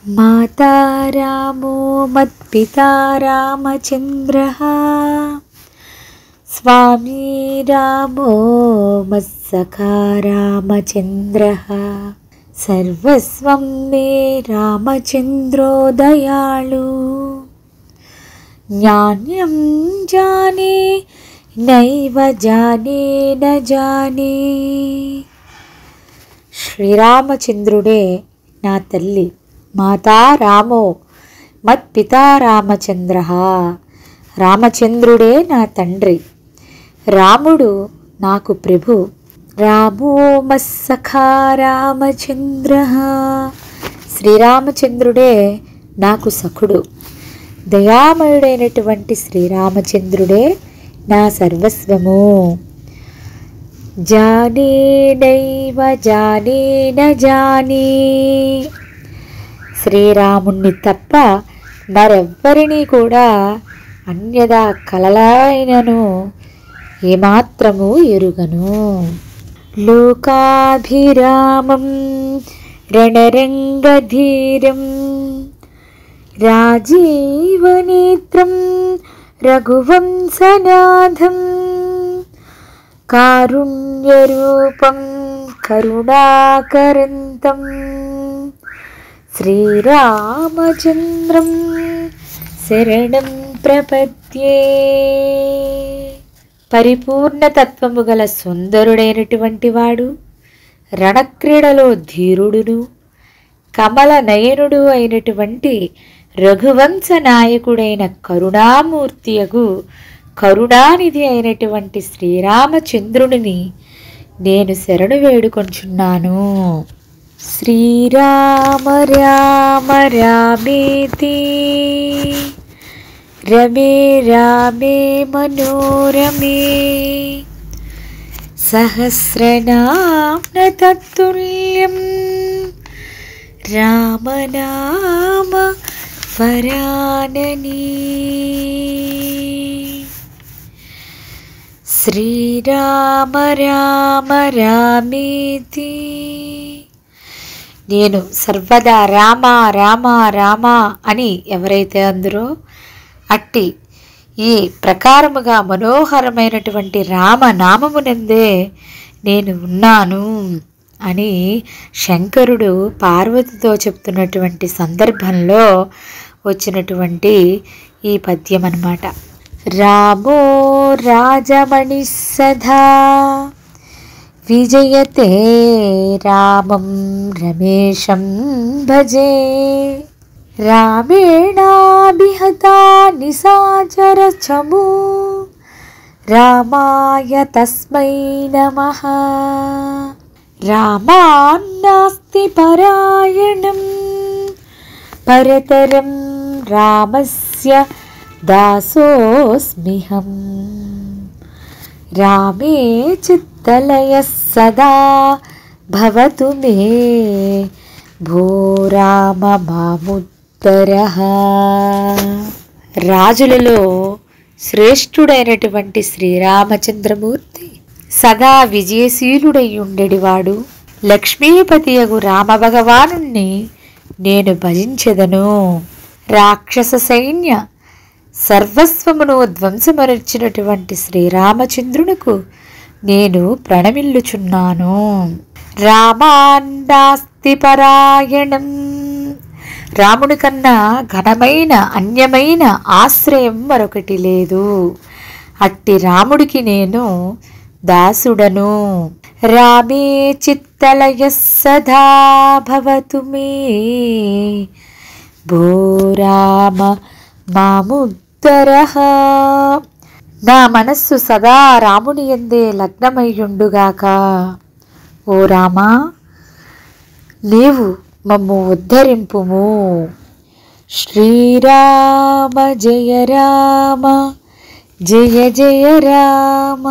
మాతా రామో మత్పితా రామచంద్రః స్వామి రామో మత్సఖా రామచంద్రః సర్వస్వం మే రామచంద్రో దయాళు జ్ఞానం జానే నైవ జానే న జానే. శ్రీరామచంద్రుడే నా తల్లి. మాతా రామో మత్పితా రామచంద్రః రామచంద్రుడే నా తండ్రి. రాముడు నాకు ప్రభు. రామో మత్సఖా రామచంద్రః శ్రీరామచంద్రుడే నాకు సఖుడు. దయామయుడైనటువంటి శ్రీరామచంద్రుడే నా సర్వస్వము. జానే నైవ జానే న జానే. శ్రీరాముణ్ణి తప్ప మరెవ్వరినీ కూడా అన్యదా కలలాయినను ఏమాత్రము ఎరుగను. లోకాభిరామం రణరంగధీరం రాజీవనేత్రం రఘువంశనాథం కారుణ్యరూపం కరుణాకరంతం శ్రీరామచంద్రం శరణం ప్రపద్యే. పరిపూర్ణతత్వము గల సుందరుడైనటువంటి వాడు, రణక్రీడలో ధీరుడును, కమల నయనుడు అయినటువంటి రఘువంశ నాయకుడైన కరుణామూర్తియగు కరుణానిధి అయినటువంటి శ్రీరామచంద్రుడిని నేను శరణు వేడుకొంచున్నాను. శ్రీరామ రామ రామేతి రమే రామే మనోరమే సహస్రనామ తత్తుల్యం రామనామ వరానని. శ్రీరామ రామ రామేతి. నేను సర్వదా రామ రామ రామ అని ఎవరైతే అందరో అట్టి ఈ ప్రకారముగా మనోహరమైనటువంటి రామనామమునందే నేను ఉన్నాను అని శంకరుడు పార్వతితో చెప్తున్నటువంటి సందర్భంలో వచ్చినటువంటి ఈ పద్యం అన్నమాట. రామో రాజమణి సదా విజయతే రామం రమేశం భజే రామేణాభిహతా నిశాచర చమూ రామాయ తస్మై నమః. రామాన్నాస్తి పరాయణం పరతరం రామస్య దాసోస్మ్యహం రామే చిత్తలయః సదా భవతు మే భో రామ మాముత్తరః. రాజులలో శ్రేష్ఠుడైనటువంటి శ్రీరామచంద్రమూర్తి సదా విజయశీలుడై ఉండేవాడు. లక్ష్మీపతియగు రామభగవానుణ్ణి నేను భజించెదను. రాక్షస సైన్య సర్వస్వమును ధ్వంసమరచినటువంటి శ్రీరామచంద్రునకు నేను ప్రణమిల్లుచున్నాను. రామాన్నాస్తి పరాయణం. రాముని కన్నా ఘనమైన అన్యమైన ఆశ్రయం మరొకటి లేదు. అట్టి రాముడికి నేను దాసుడను. రామే చిత్తలయః సదా భవతు మే భో రామ మాముత్తరః. నా మనస్సు సదా రాముని యందే లగ్నమయ్యుండుగాక. ఓ రామా, నీవు మమ్ము ఉద్ధరింపుము. శ్రీరామ జయ రామ జయ జయ రామ.